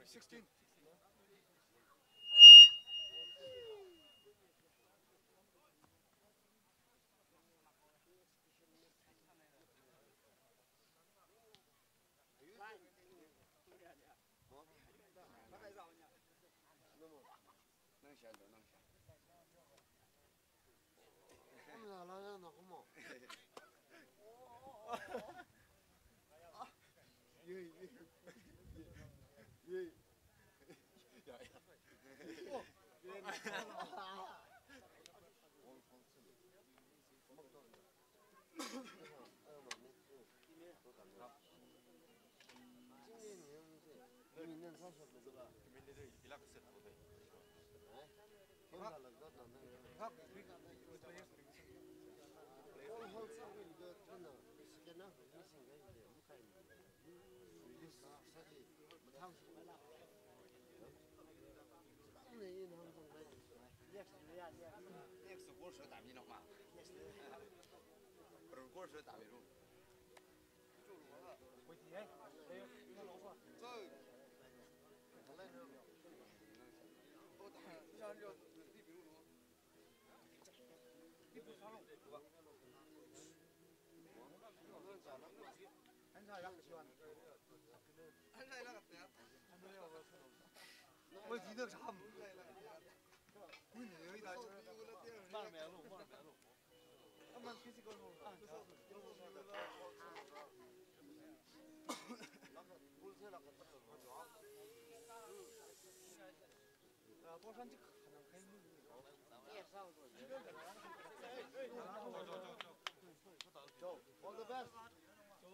16.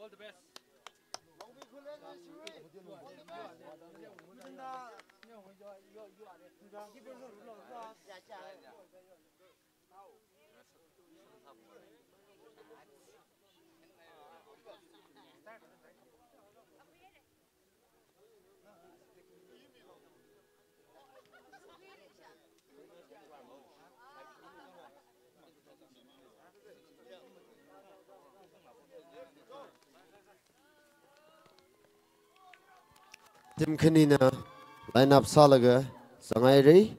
All the best. Tim Kanina line up Salaga Sangairi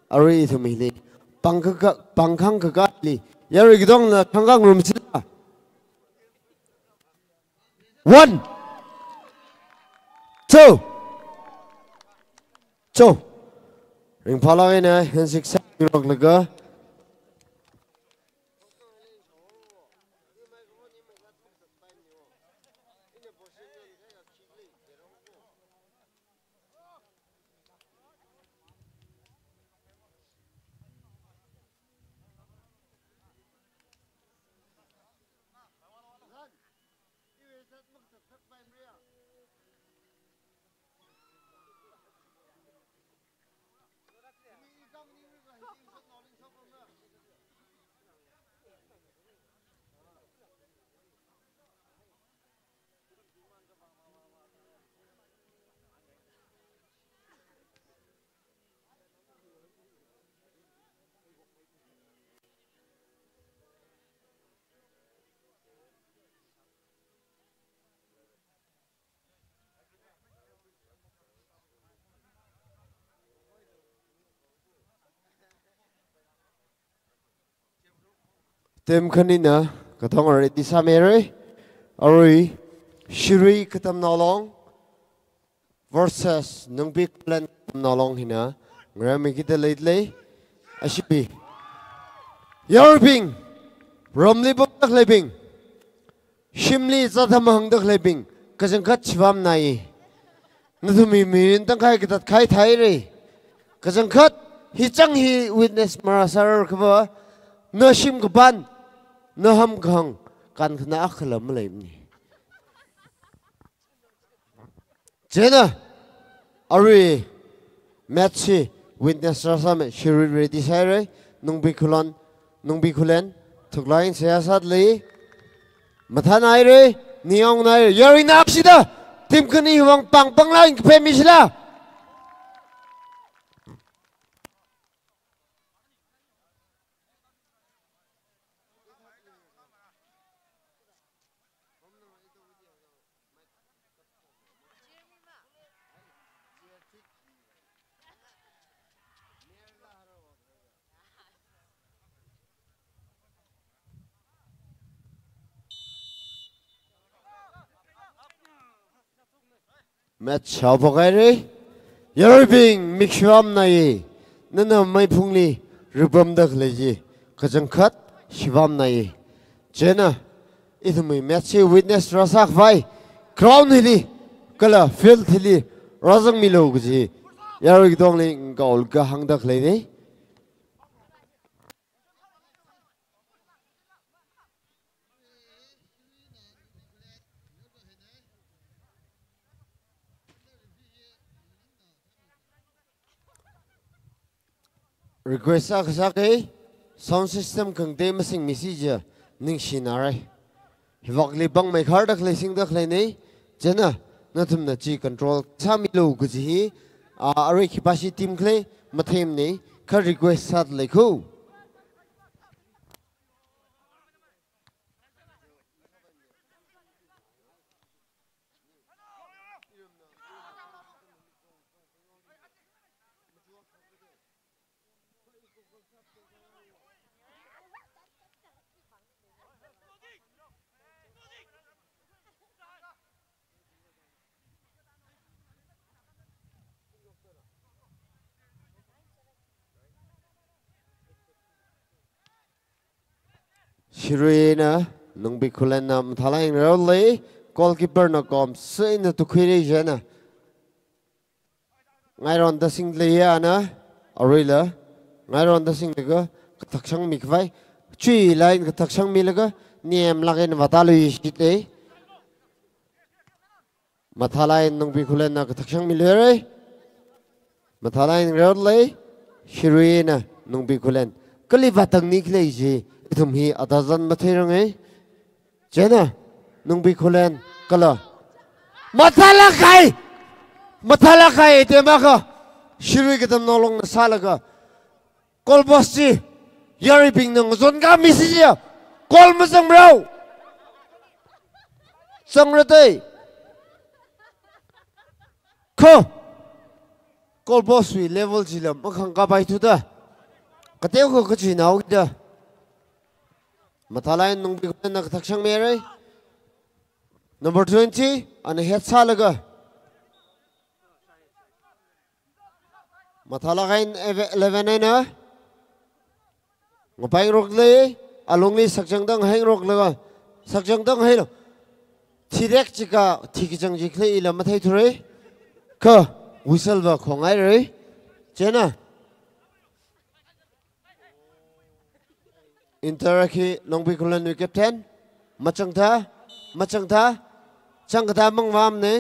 Ari Thumili Pangkang Kakali Yari Gidong na Kangang room sila 1 2 Ring palangin na Hensik sa Laga Tim Kanina Katong already Samere Ari Shiri Katam Nalong versus Nungbi Klan Nalong Hina Ngrami kita lately Ashipi Yarping Romli Bok Lebing Shimli Zatamahang Lebing cái chân khất chỉ vam này nó tụi mình tăng khai cái tật khai thái rồi cái chân khất hi chẳng hi witness marasar cái vợ nó sim cái ban nó ham khang kan khna akhlam lấy ni chế na ari match witness rasam shiri ready sai rồi nung bi khulen thuộc lại sẽ sát lý mà thà này rồi niong này yari nạp gì đó team cái này vòng bang lại cái phê misla match chào bọc ai đấy yari bing mixuam này nên là mấy phung li rubam được lấy gì cái chân khất shivam này chế na ít mình match witness rasak vai crown hili kala field hili razang milo cái gì yari dong li goal cái hang được lấy đấy request sa cái sound system khang te masing message ning shinare hivak li bang mai khar dak le sing dak le nei chena na thum na chi control chami lo gu ji a are khipashi team kle mathem nei khar request sat le khu Shirina nung bi khulen nam thalai role goalkeeper na kom sei na tu khire jana ngai ron da sing le ya na arila ngai ron da sing le ga thak sang mi khwai chui line ka thak sang mi le ga niam lagen watalui site mathalai nung bi khulen na ka thak sang mi le re mathalai role Shirina nung bi khulen kali watang ni khle ji thum hi adazan mathai rang ei chena nung bi kholen kala mathala khai te ma ka shiri ke tam nolong na sala ka kol boss ji yari ping nang zon ka mi si ya kol ma sang rau sang ra te kho kol boss wi level ji lam ma khang ka bai thu da ka te ko ka chi nau da mathalai nung bi kholen na thak sang me rai number 20 and head salaga mathala kain 11 na ngopai rok le along ni sakjang dang hang rok laga sakjang dang hai lo thirek chika thikjang ji khle ila mathai thure ka whistle ba khongai re chena interaki longbi kulan wi captain machang tha chang kata mang vam ne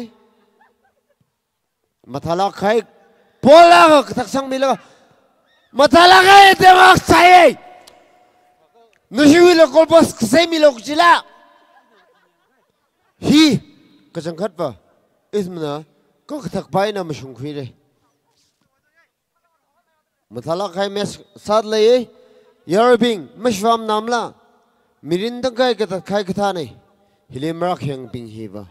mathala khai pola ka thak sang mi la mathala khai te mak sai nu hi lo kol bos sai mi lo chila hi ka chang khat ba ismna ko thak bai na mashung khui re mathala khai mes sad le yarbing mashwam namla mirin dang kai ka khai kha nei hilim rak heng ping hi ba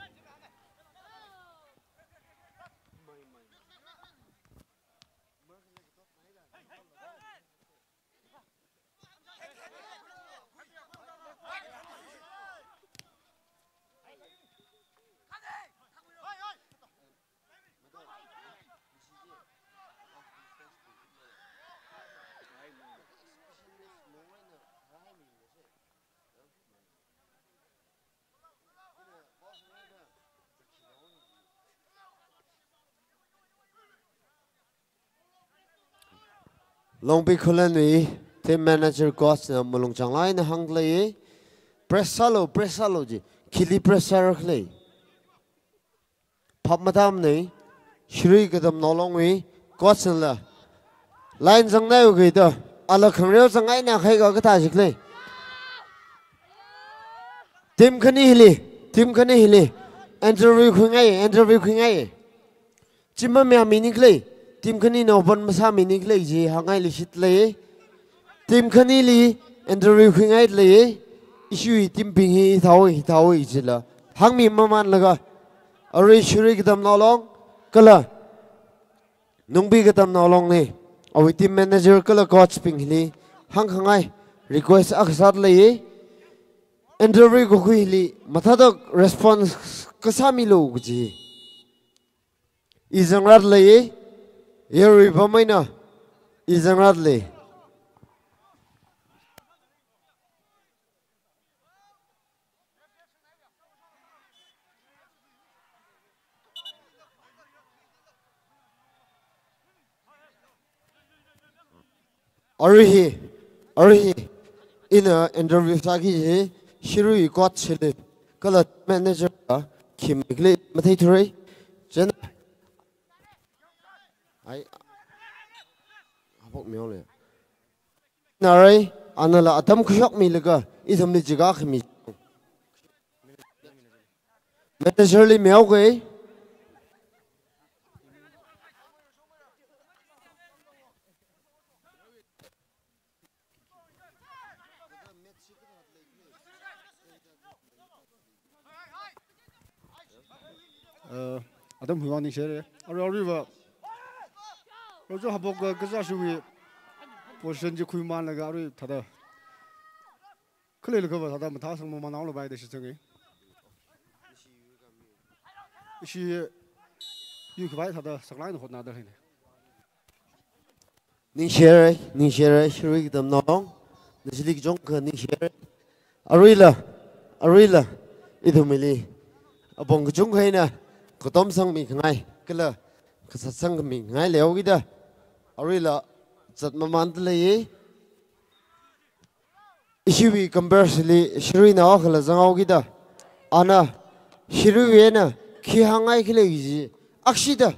long bi khulan wi team manager coach na mulung changlai na hang le press salo ji khili pressure khle phap madam nei shri kadam nolong wi coach la line jang nai wi da ala khang reu jang ai na khai ga ta jik le team khani hili interview khungai chimma mya meaning le team khani no bon masa meaning le ji hangai li shit le team khani li interview khungai le issue team ping hi thau ji la hang mi man laga ari shuri gidam nolong kala nungbi gidam nolong ne awi team manager kala coach ping hi hang khangai request aksat le interview ko khili mathada response kasami lo ji izangrat le yeri bamaina izangrat le arihi in a interview sagi Shirui got chili, color manager, Kim Matatory, Jen. I about me only. Nari, Anala Atam Kushok Milaga, is a Mijigakmi. Managerly Melgay. Adam Huani Shere, a river. Roger Habok Gazashi, Poshenji Kuman Lagari, Tada. Clearly covered Adam Tassam Manalo by the Shitagi. She you could write her Saline of another. Nishere, Shuri them long. The Slick Jonker, Nishere. Arilla, Idumili. Upon Junkaina. Có tôm sang mình ngay cái là cái sát sang mình ngay léo cái đó, rồi là giật mà man tới issue conversely shiri nào cái là giang ao cái đó, ana shiri về na khi hàng ngay cái gì aksi đó,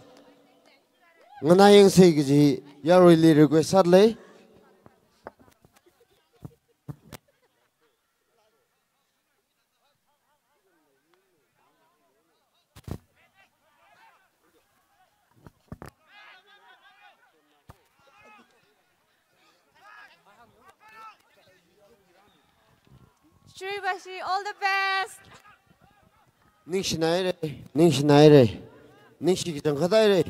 ngân hàng xây cái gì, ya rồi lì rồi sát lấy. Shribashi, all the best. Ning Nishi kitang khatay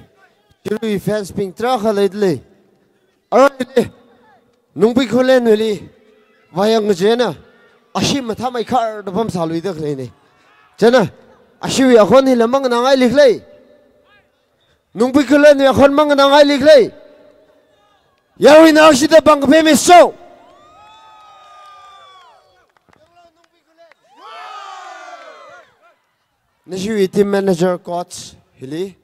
Shiri fans ping tra khalay dili. Alright, nung bi khulen wili, wayang jena, ashi matha mai khar dapam salwi dak lene. Jena, ashi wi akhon hi lamang nangai likhlay. Nung bi khulen wi akhon mang nangai likhlay. Yawi na ashi da bang pe mi so. Nishi team manager coach hili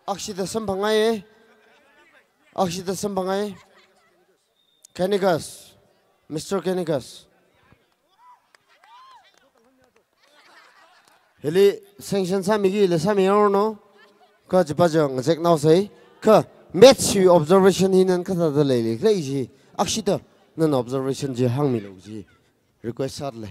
akshita sambangai Kenigas Mr. Kenigas hili sanction samigi le samiyo no ka jipajang ngajek now say ka match observation hinan ka da le le ji akshita nan observation ji hangmi lo ji request sat le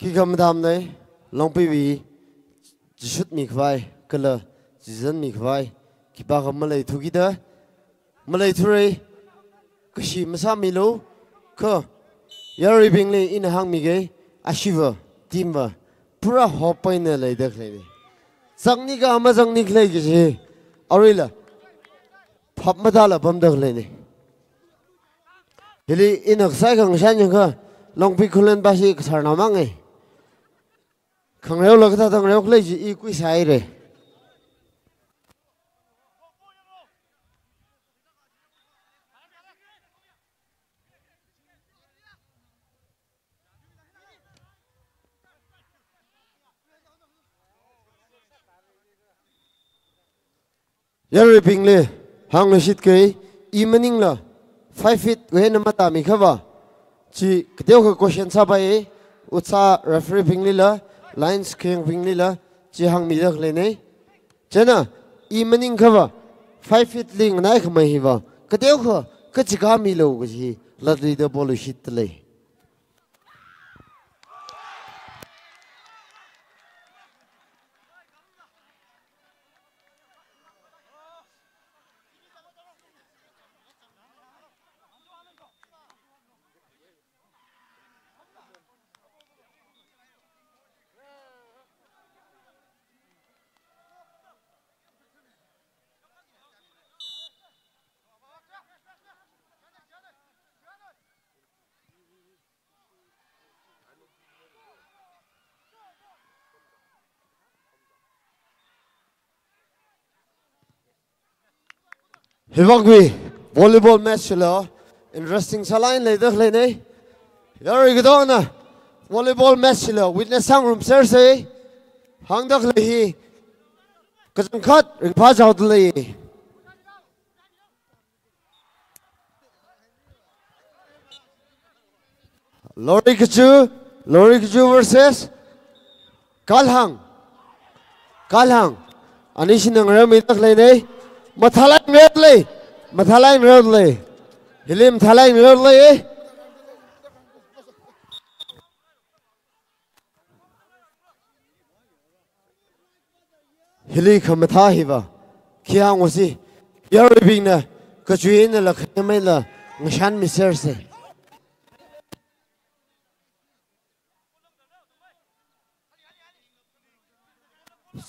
khi cầm đam này long pi vi chỉ xuất mi khai cái là chỉ dẫn mi khai khi ba cầm malay thu kia malay thu rồi cái gì mà sao mi lâu cơ yari bingley in hang mi cái ashiva team va pura hopai na lai dak lai zangni ka ama zangni khlai ki je arila phap ma dala bam dak lai ni heli inak sai khang shan yang ka longpi khulen ba si thar na mang ngai khang reu la ka thang reu khlai ji i kui sai re yari bingley hang le shit ke evening la 5 feet we na mata mi khawa chi kdeu ko question sa ba e utsa referee bingley la lines king bingley la chi hang mi dak le nei chena evening khawa 5 feet ling nai khmai hi wa kdeu ko ka chi ga mi lo ko chi la ri de bol shit le Hivagwi volleyball match lo interesting salain le dak le nei yari gdona volleyball match lo witness sang room sir se hang dak le hi kachang khat pha jaw le Lori Kchu versus Kalhang anishin ang rami dak le nei mathalang road le hilim thalang road le hili khamatha hiwa khiang osi yari bingna kachuin la khame la ngishan miser se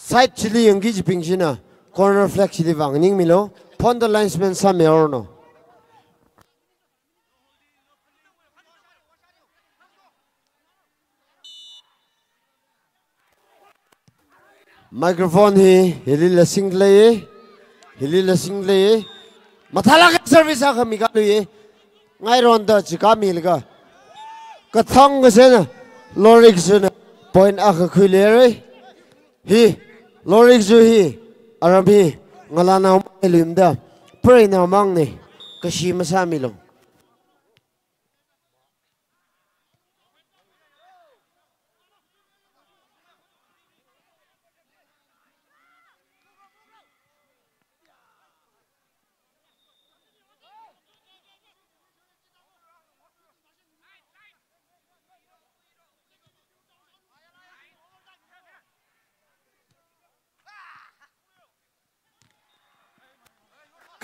side chili yangi jipingchina corner flag chili wangning milo pon the linesman sam yorno microphone hi hili la single mathala ka service a khami ka lui ngai ron da chika milga ka thang ga sena lorik sena point a ka khule re hi lorik ju hi aramhi ngalana limda praina mangne kashi masamilo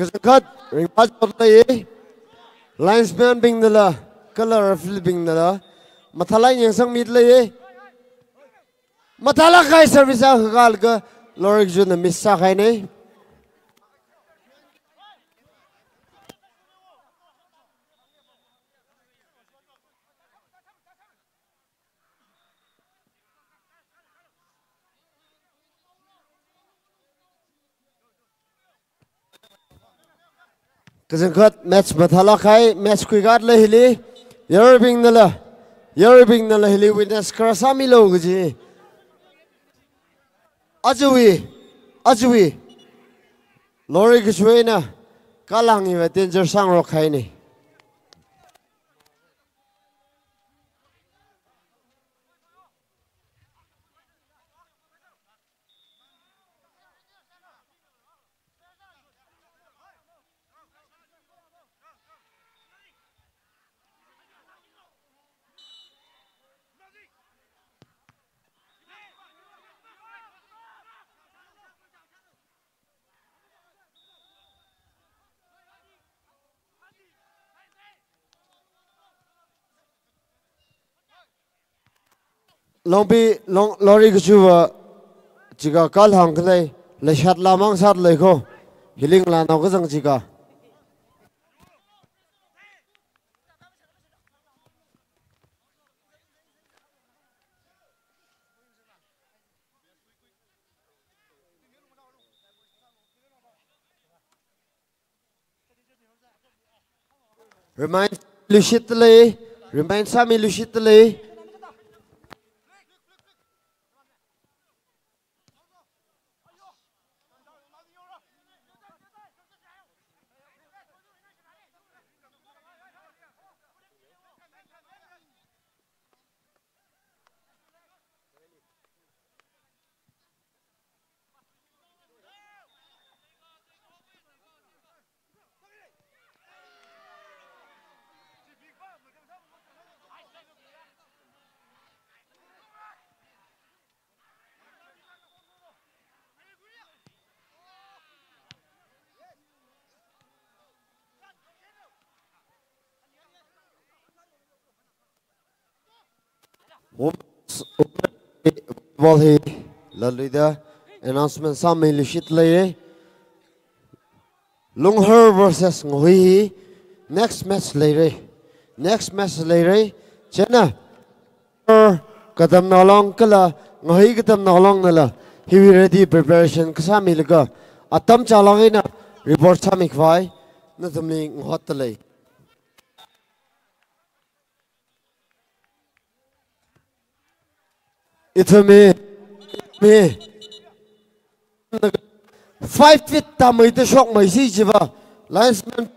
Kasakat ring pas play linesman bing nala color flipping nala mathala yang sang mid le mathala kai service a gal ka lorik ju na miss sa kai nei Kazangkat match mathala khai match kuigat le hili yari bing nala hili witness krasami lo gji ajui lori kchwena kalangi wa danger sang ro khai ni long bi long lori kuchuwa jiga kal hang klei le shat lamang sat le ko hiling la naw ka jang jiga remind Lushitale, remind Sami Lushitale. Ball he la leader announcement Sami Lushitale. Lungher versus Ngui. Next match later. Chena. Katam nalong kala Ngui katam nalong nala. He will ready preparation Kasami laga. Atam chalangina report Sami kwai. Natamli ngotale. It's me. 5 feet tamay to shock my sijiva. Linesman.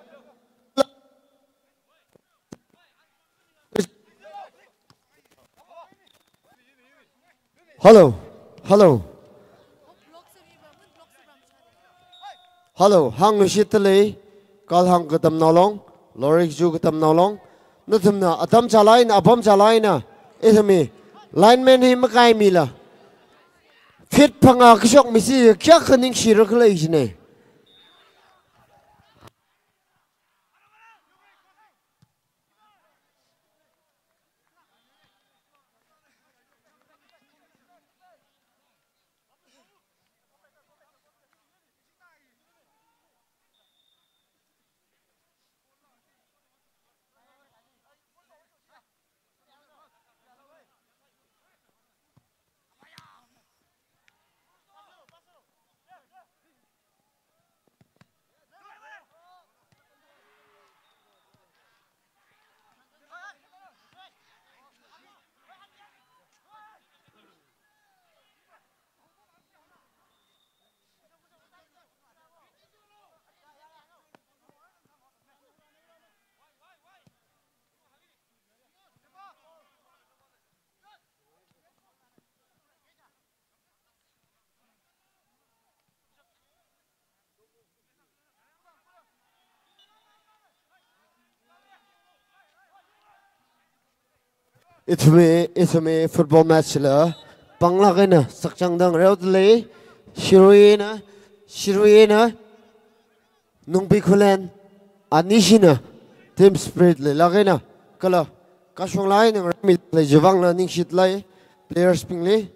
Hello. Hang Lushitale. Call hang katam nalong. Lorik ju katam nalong. Nutumna atam chalaina, abam chalaina. It's me. Lineman hi makai mila. Fit panga kishok misi kya khaning shira khala isne. It's me football match la. Pangla kena sakchang dang raudle. Shiruina. Nungpi kulen. Anishina. Team spirit le lagena. Kala. Kashong lai nang ramit le jawang la ning shit lai. Players pingli.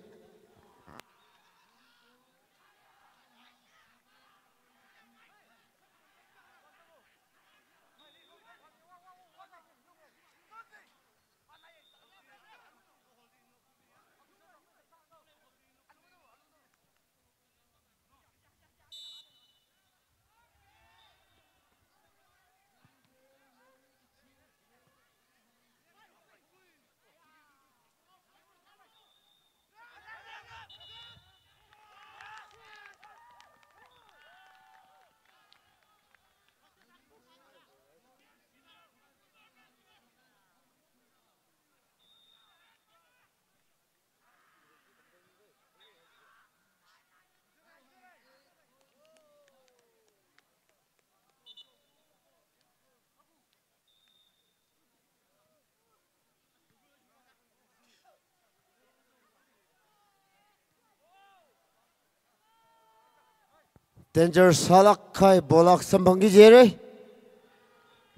Danger salak kai bolak sambangi jere.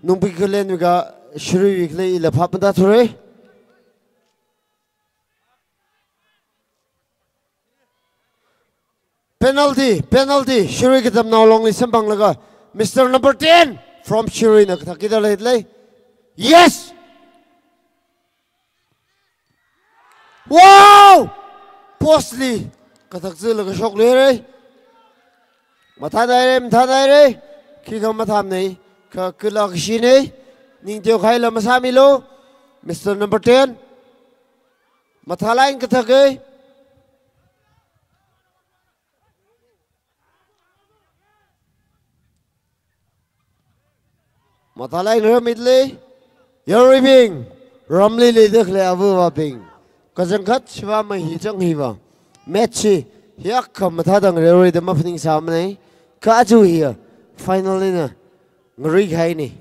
Nungpi kulen wiga shuru wikle ila papanda thore. penalty. Shuri kitam now long listen bang laga. Mr. Number 10 from Shuri na kita lahit lay. Yes. Wow. Postly katak zil laga shock le re. Matha dai re. Khi kam matham nei. Ka kila kishi nei. Ning teo khai la masami lo. Mr. Number 10. Matha lain katak ke. Matha lain ramidle. Yori bing. Ramli le dekh le abu wa bing. Kazang khat shiva mai hi chang hi wa. Match yak kam matha dang re ri de mapning sam nei. Ka ju hi finally na ngri khai ni.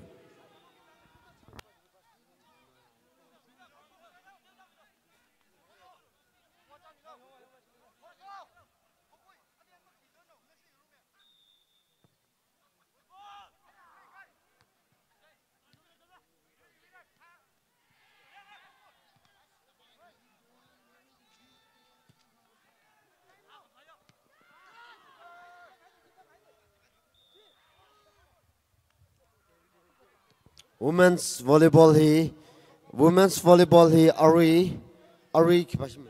Women's volleyball hi Ari kipashim.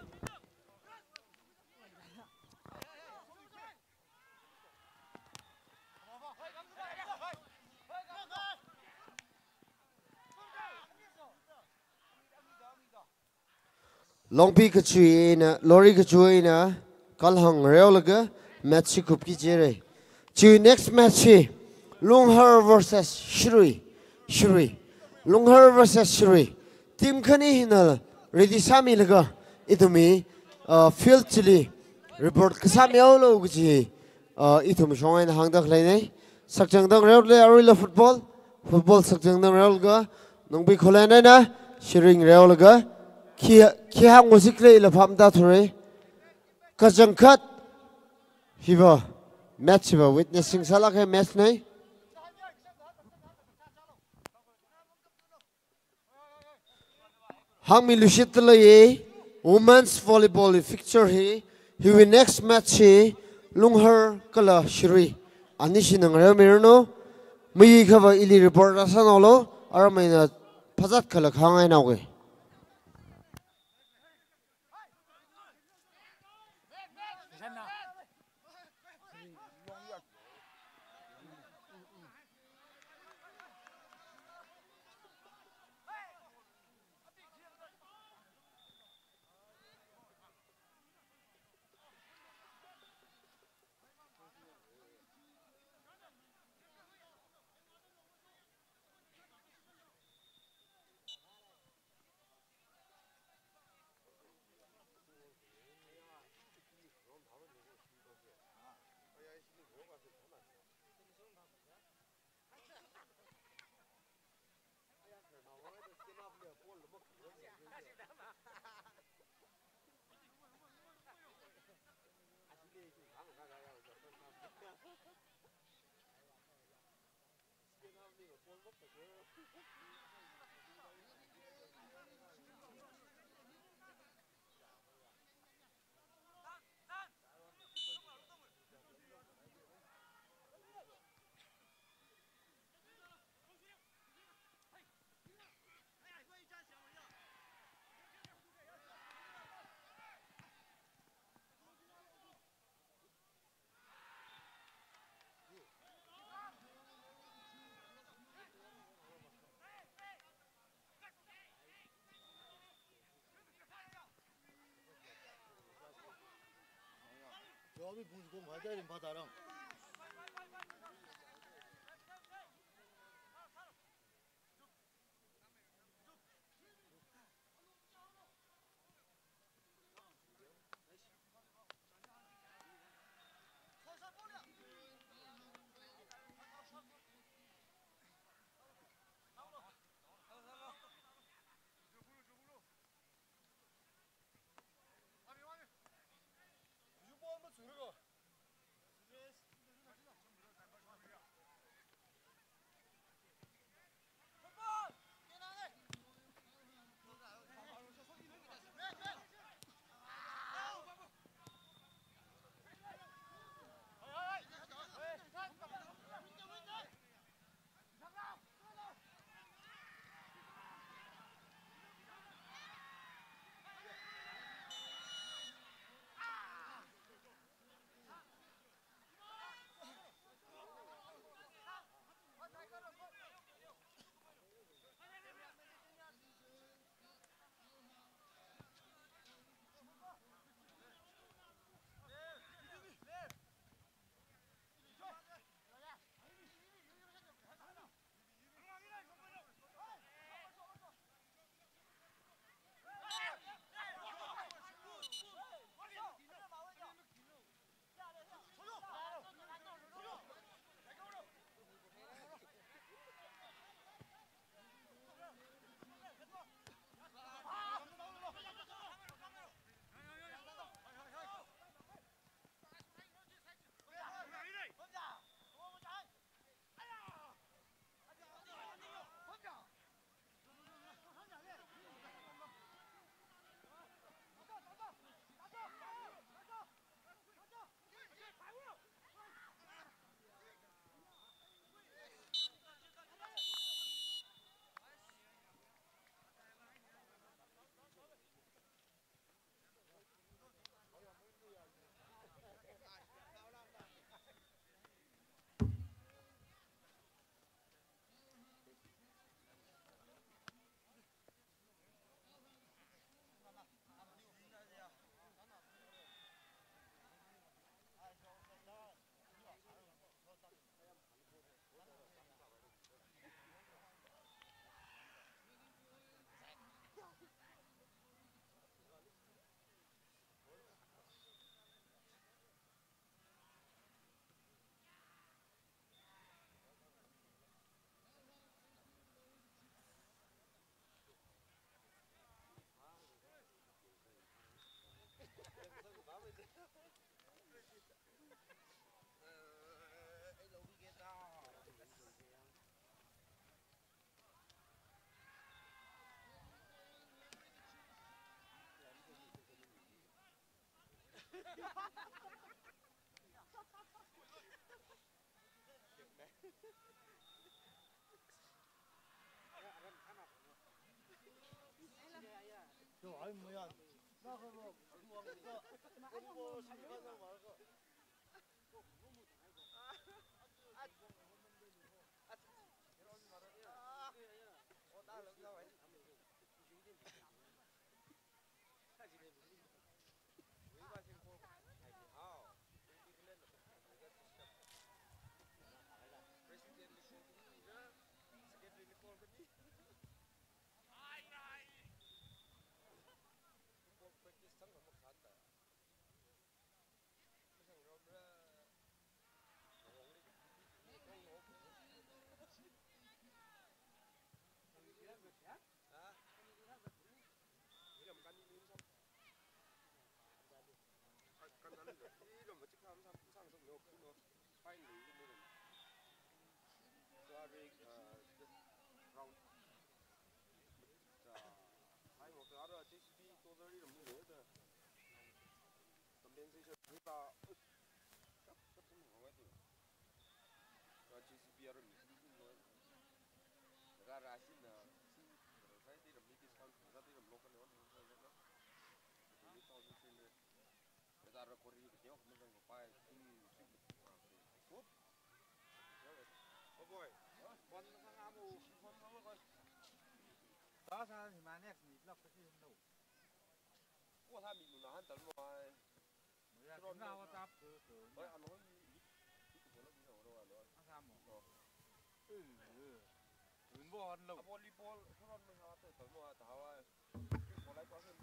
Long pi kachui na lori kachui na kalhang reo laga match kup ki jere. Chu next match Lunghar versus Shuri. Lunghar versus Shuri. Team khani hinal ready sami laga itumi field chili report kasami aulo guji itum shongai na hangdak lai nei sakjang dang rel le arila football sakjang dang rel ga nongbi kholai nai na Shuri rel laga ki hang musik le la phamda thore kajang khat hiwa match ba witnessing sala ke match nei. Hang mi lushit ye women's volleyball fixture he will next match he Lunghar kala Shuri anishi nang ramirno mi khaba ili report asanolo aramaina phajat kala khangai nawe. 저기 분수공 과자를 받아라. 저 아이 뭐야? 나 그거 누워서 그리고 상관상 말고. đó sao thì mà nè thì lọc cái gì đâu qua tham mình là hắn tận ngoài rồi nào tap từ bởi anh nói cái của nó nhiều đâu rồi ăn tham một tuyến bò lâu volleyball nó mình ha tới tận ngoài tao ai có lấy quá hơn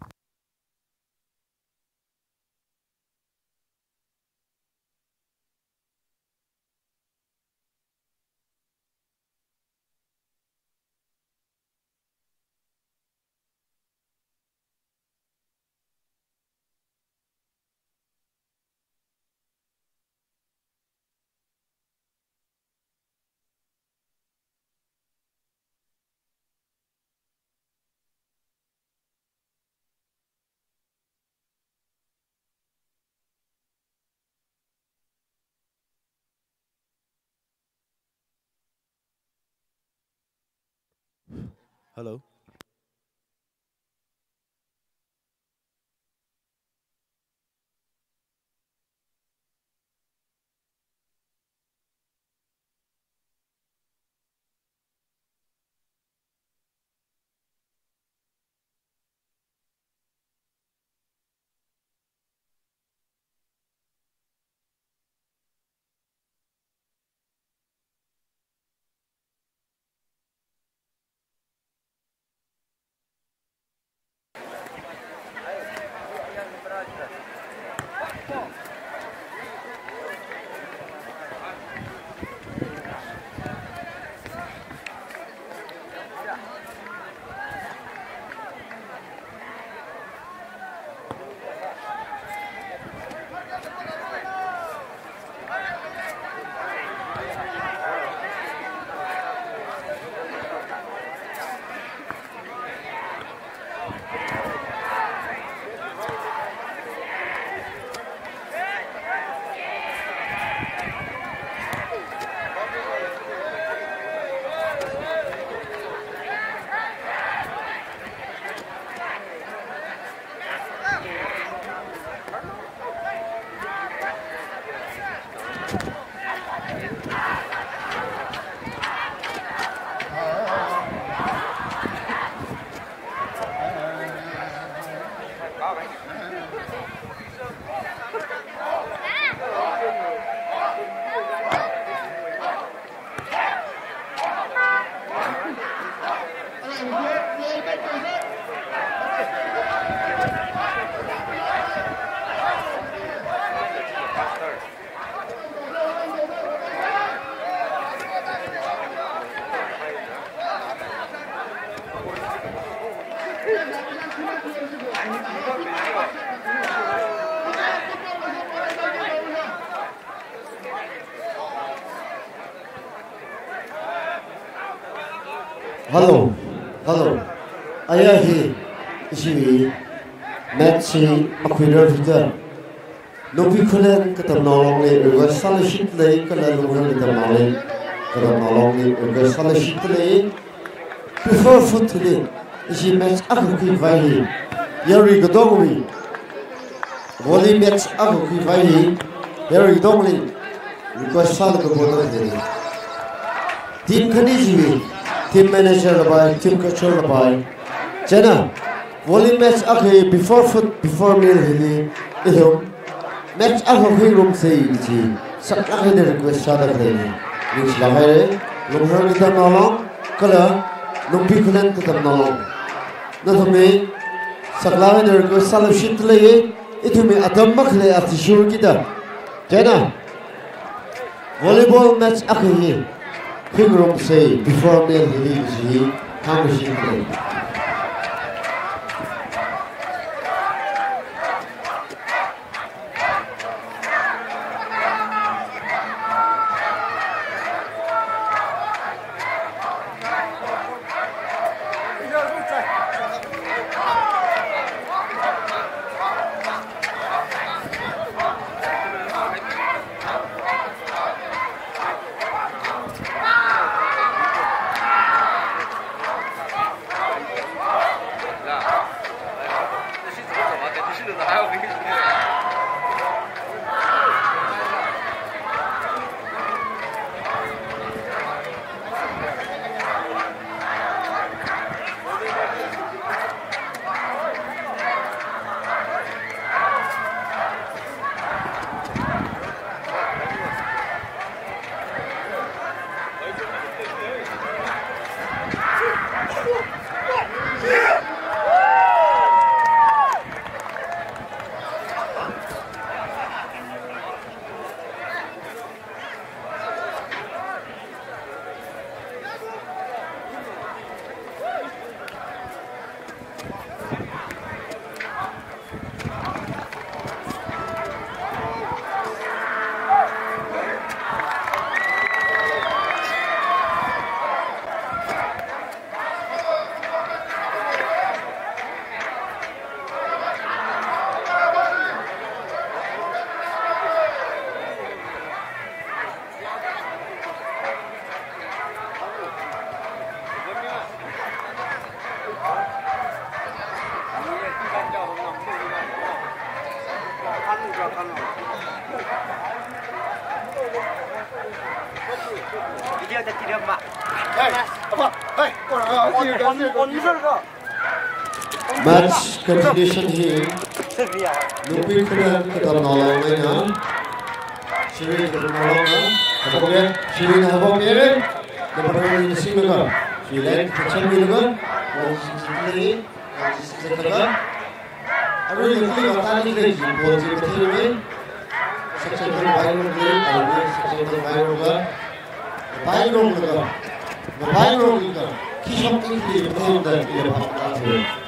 Hello. Hello, hello. Ayahi, si Nancy Makwira Peter. Nupi kulen ketam nolong ni urga salah shit lagi kalau lumur ketam nolong ketam nolong ni urga salah shit lagi before foot ni isi match aku kifai yari gedongwi volley match aku kifai yari gedongli urga salah kebodohan ni team kani jiwi team manager labai team coach labai jana volley match aku before foot before meal ni itu match aku hirum sei ji sakla hai der ko sada kare ni la hai lumhar kita nolong kala lumpi khulan kita nolong na thome sakla hai der ko salam shit le itu me adam makhle atishur kita jana volleyball match aku hi hirum sei before meal hi ji kam shin le Match continuation here. Lupi kena ketam nolong na. Shiri ketam nolong na. Kapoknya Shiri na kapoknya ni. Kapoknya ni sini juga. Shiri kecil ni juga. Sini, sini juga. Aru lupi kata ni lagi. Boleh betul ni. Section tu viral ni. Aru section tu viral juga. Viral juga. Viral juga. Kisah tinggi betul dah dia pakai.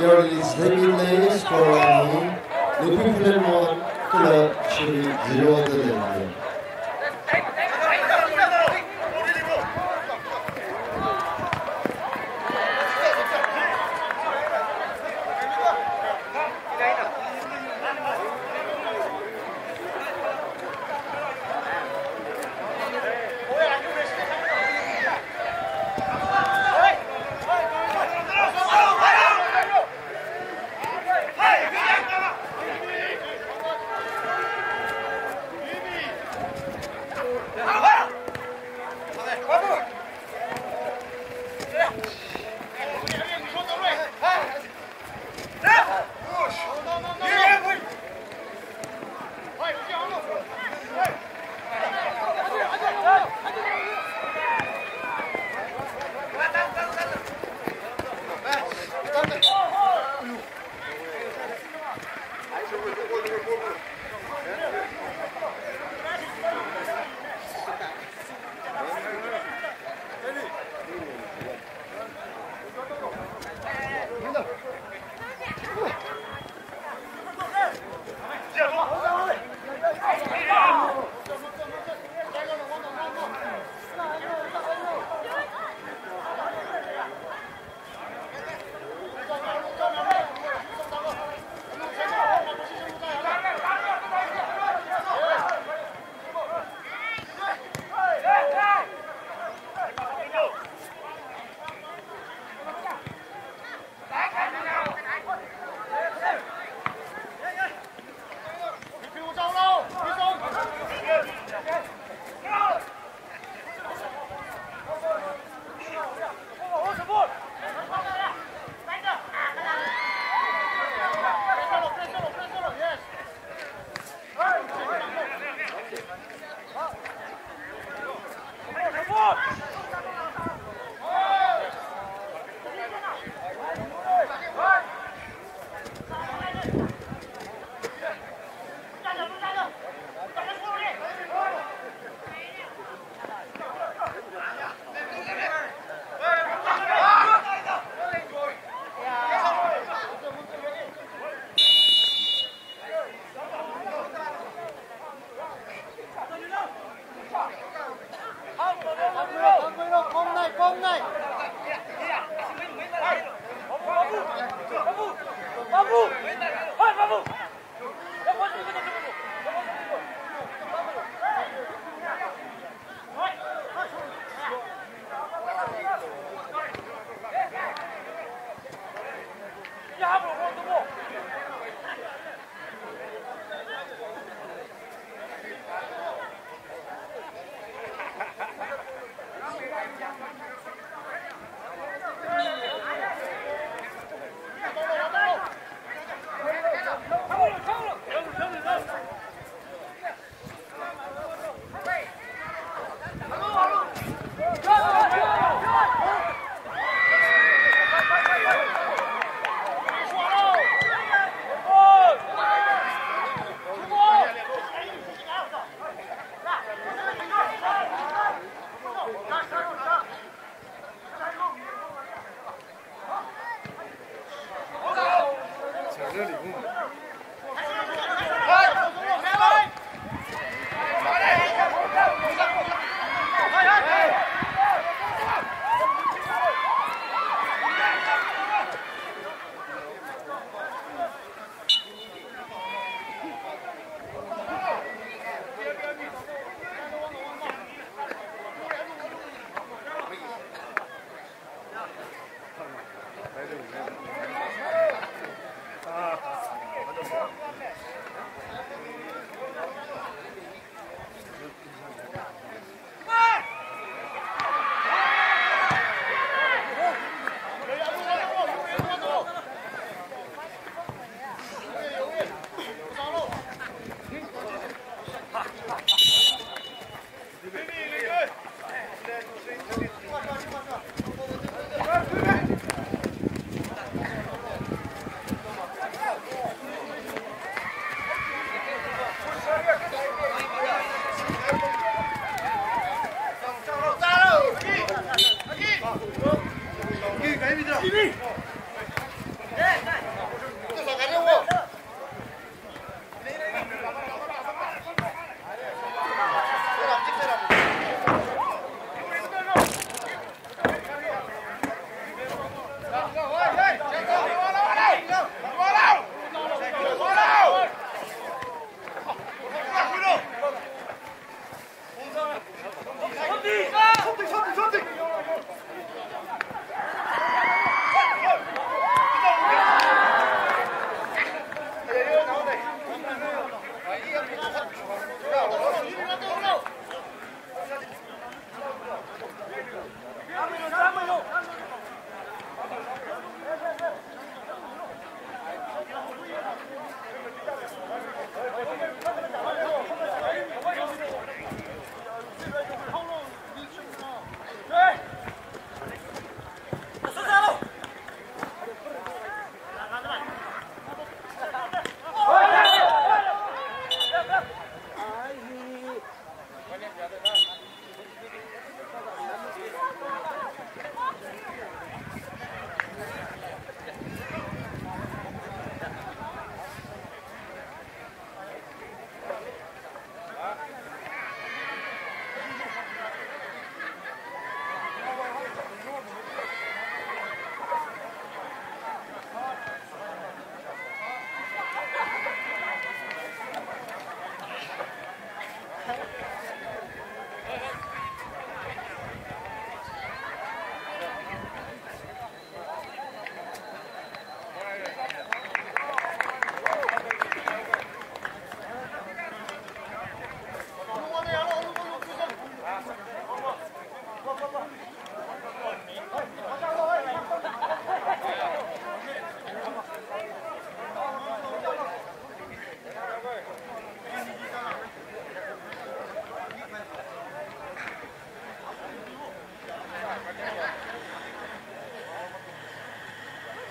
You're really sleeping ladies for me. Looking for them more to Shiri 0 to them.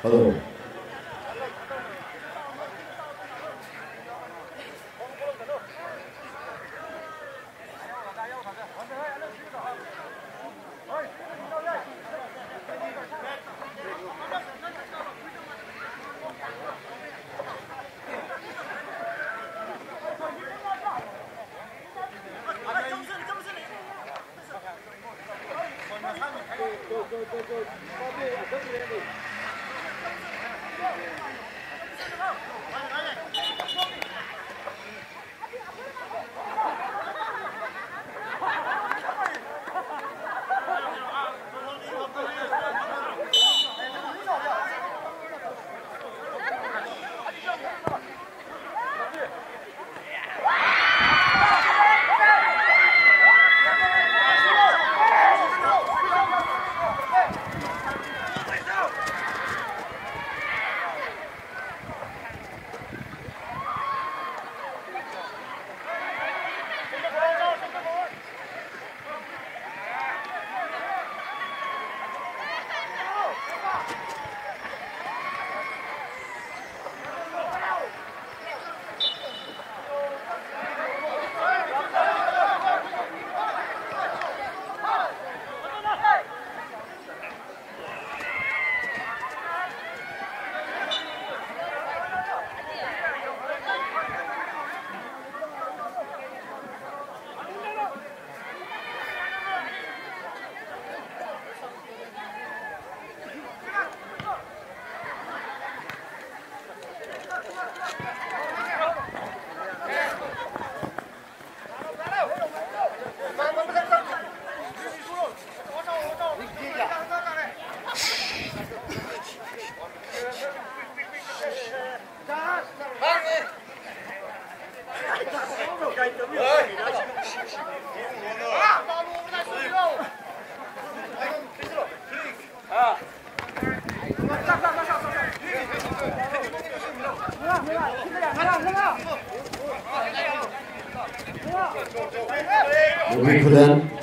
Hello.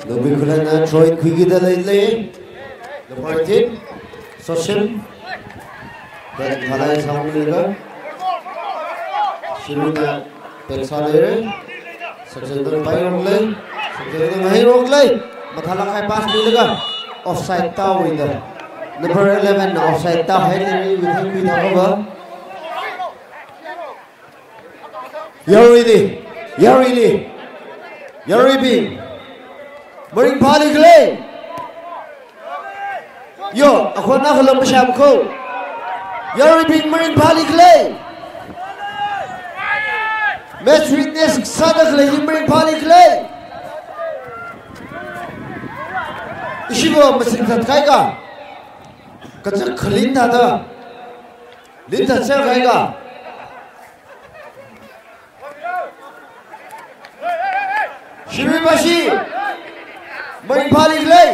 Lebih kulen Troy Quigida lately. Number 10, Soshin. Dan Kalai Samuniga. Shiruna Pensalere. Sajjadun Bayronglay. Sajjadun Mahirunglay. Mathalakai pass Nilaga. Offside Tau with the number 11 offside Tau Henry with him with over. Yarili. Yaribi. Bring Pali Clay. Yo, ako na lang masyam ko. Yaribi Marine Pali Clay. Match witness Sada Clay, Marine Pali Clay. Ishibo masing kaiga. Kacang clean tada. Linda cel kaiga. Shiribashi Marine Pali Clay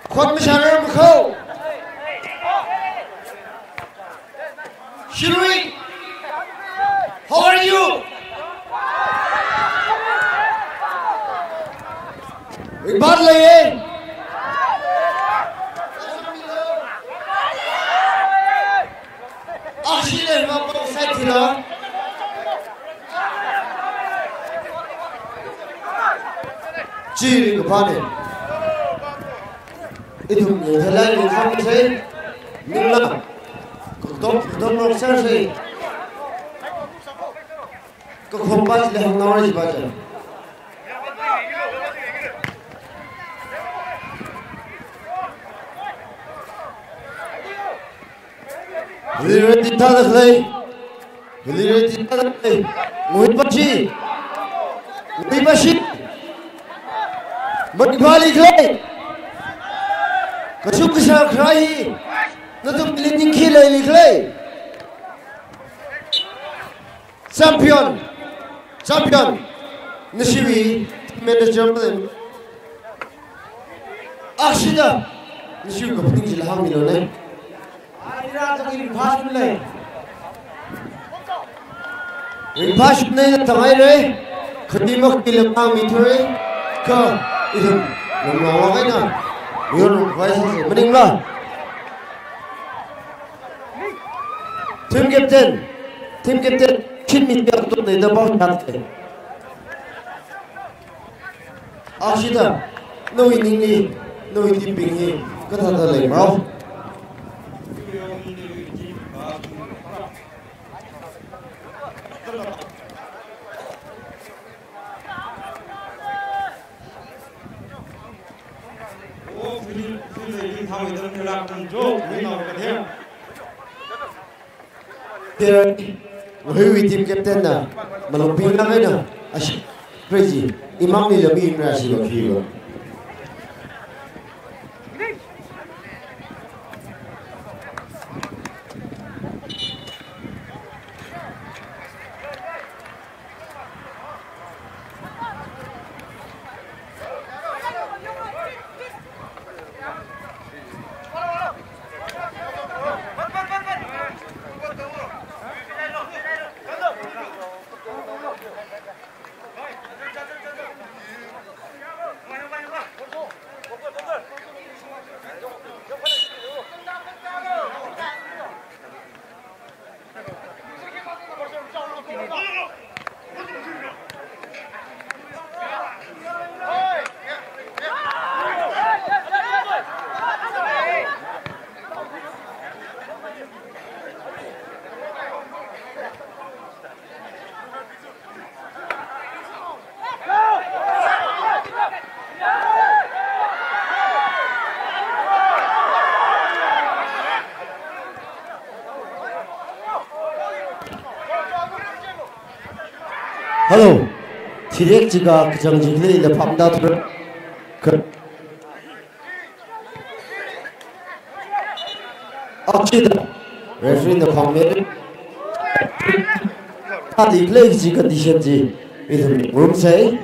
Khot Mishaner Mukho Shiri, how are you? Iqbal laye Ashile Mappo Sathila Chiri Gapane Itu Helai Nisam say Nila Don't know say Kompas leh knowledge baca Hilireti tadaklay Muhitbashi Maripali Clay Kasuk Kishar Krahi Natum Lining Kilay Clay Champion Nishiwi Manager Ashida Nishiwi Kapting Jilham Milone Ayra Takil Bhash Milay Bhash Milay Tamaire Khadimak Kilamang Mitore Ka Idum Namawagana Yun Vice Maningla Team Captain Chin mit der Tut ne da baut hat. Ashida no ini no tipping kata da le mau. Oh, ini thao idan kelak jo ni naw ka the. Who team captain na malupin na kayo na crazy imam ni labi na si Bakiro. Hello, Tirek juga kejangjili le pamda tur ke Akshida referee the comment tadi play ji condition ji itu room say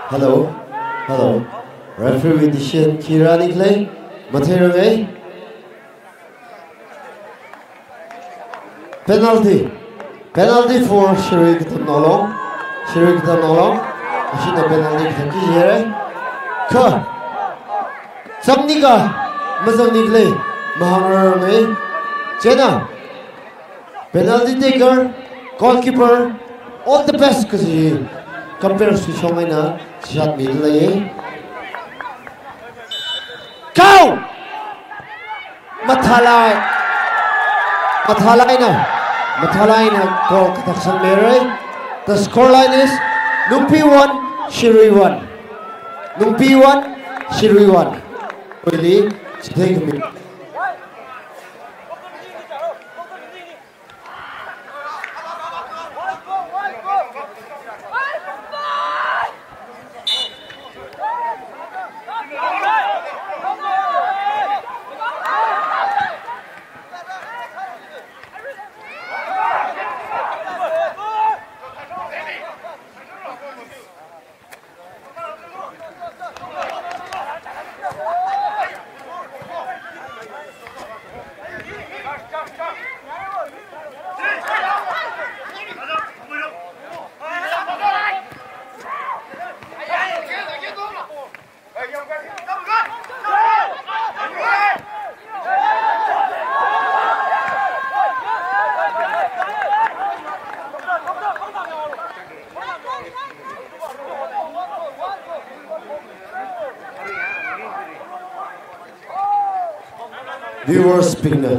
Hello, hello. Referee with the shin Kirani Clay, Matero May. Penalty for Shirik Tanolong. Shirik Tanolong. Ashina penalty Taki here. Ka. Samnika. Mazamni Clay. Mahamar May. Jenna. Penalty taker. Goalkeeper. All the best because he compares to Shomina. Shot middle lane. Go! Mathalai na goal kataksan meron. The scoreline is Numpi 1, Shirui 1. Numpi 1, Shirui 1. Pwede, take a minute. viewers ping na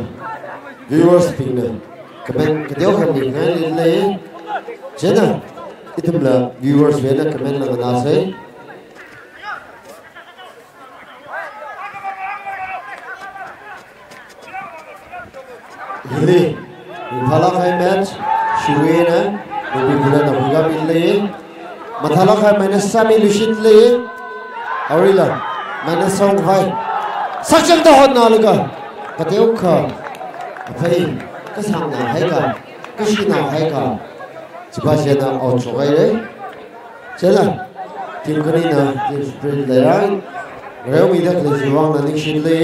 comment cái điều không bị ngay lên lấy thế nào ít là viewers về là comment là nào thế Hili, mathalak hai match, Shiwe na, nabi bulan na buga minle, mathalak hai minus sami lushit le, Aurila, minus song vai, sakjang dahon na luga, kateo ka, apay, kasang na hai ka, kashi na hai ka, sipasya na outsogay re, sila, team kanina, team sprint layang, ngayon midak na siwang na nikshin le,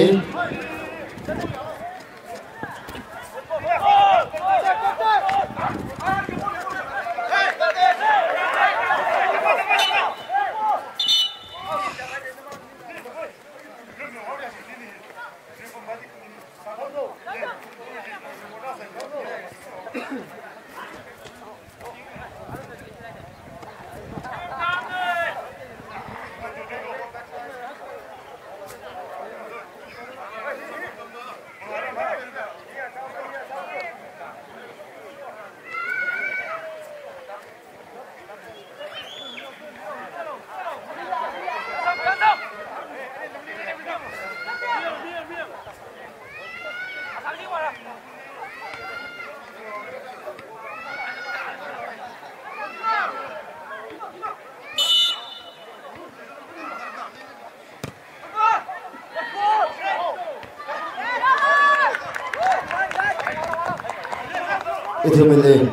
itu mele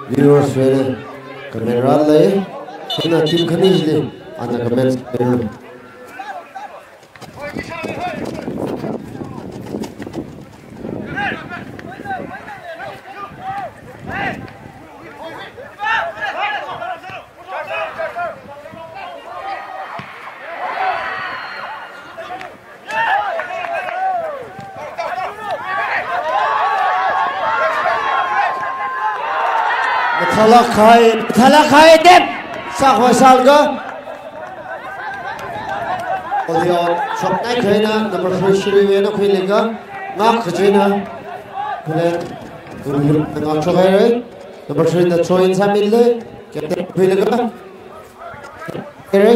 viewers vele kamera le kena team khanis le ana comments kero thalak khai dem sakwa salga audio shop nai khaina number 3 shiri we na khilega ngak khajina phule ngak chogai number 3 da choin samille captain khilega kere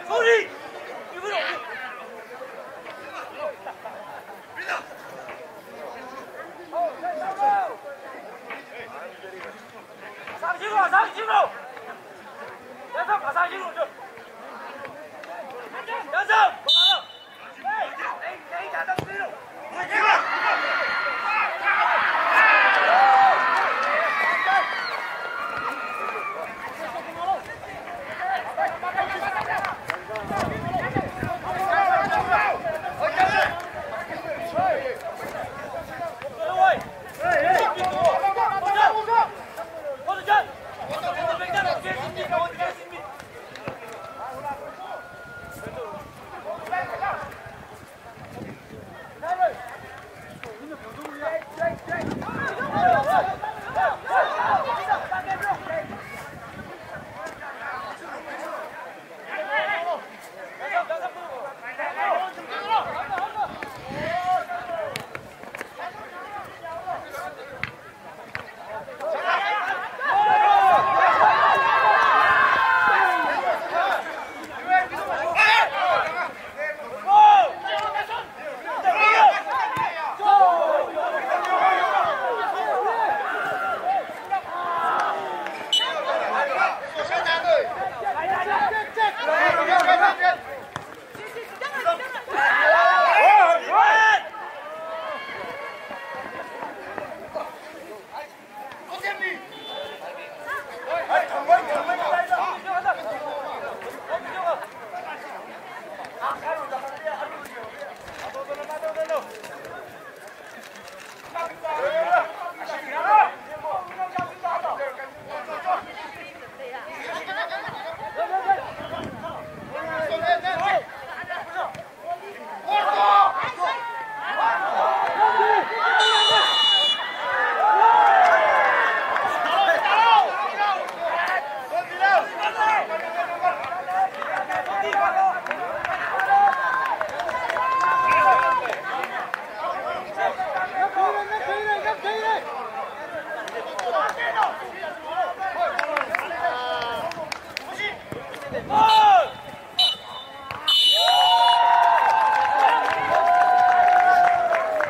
Hold it,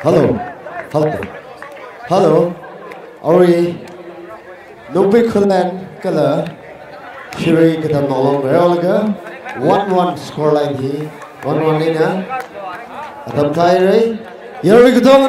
Hello. Hello. Hello. Ori. Nubi Kulan Kala. Shiri Katam Nolong Reolaga. 1-1 scoreline here. 1-1 in. Adam Tyree. Yuri Katong.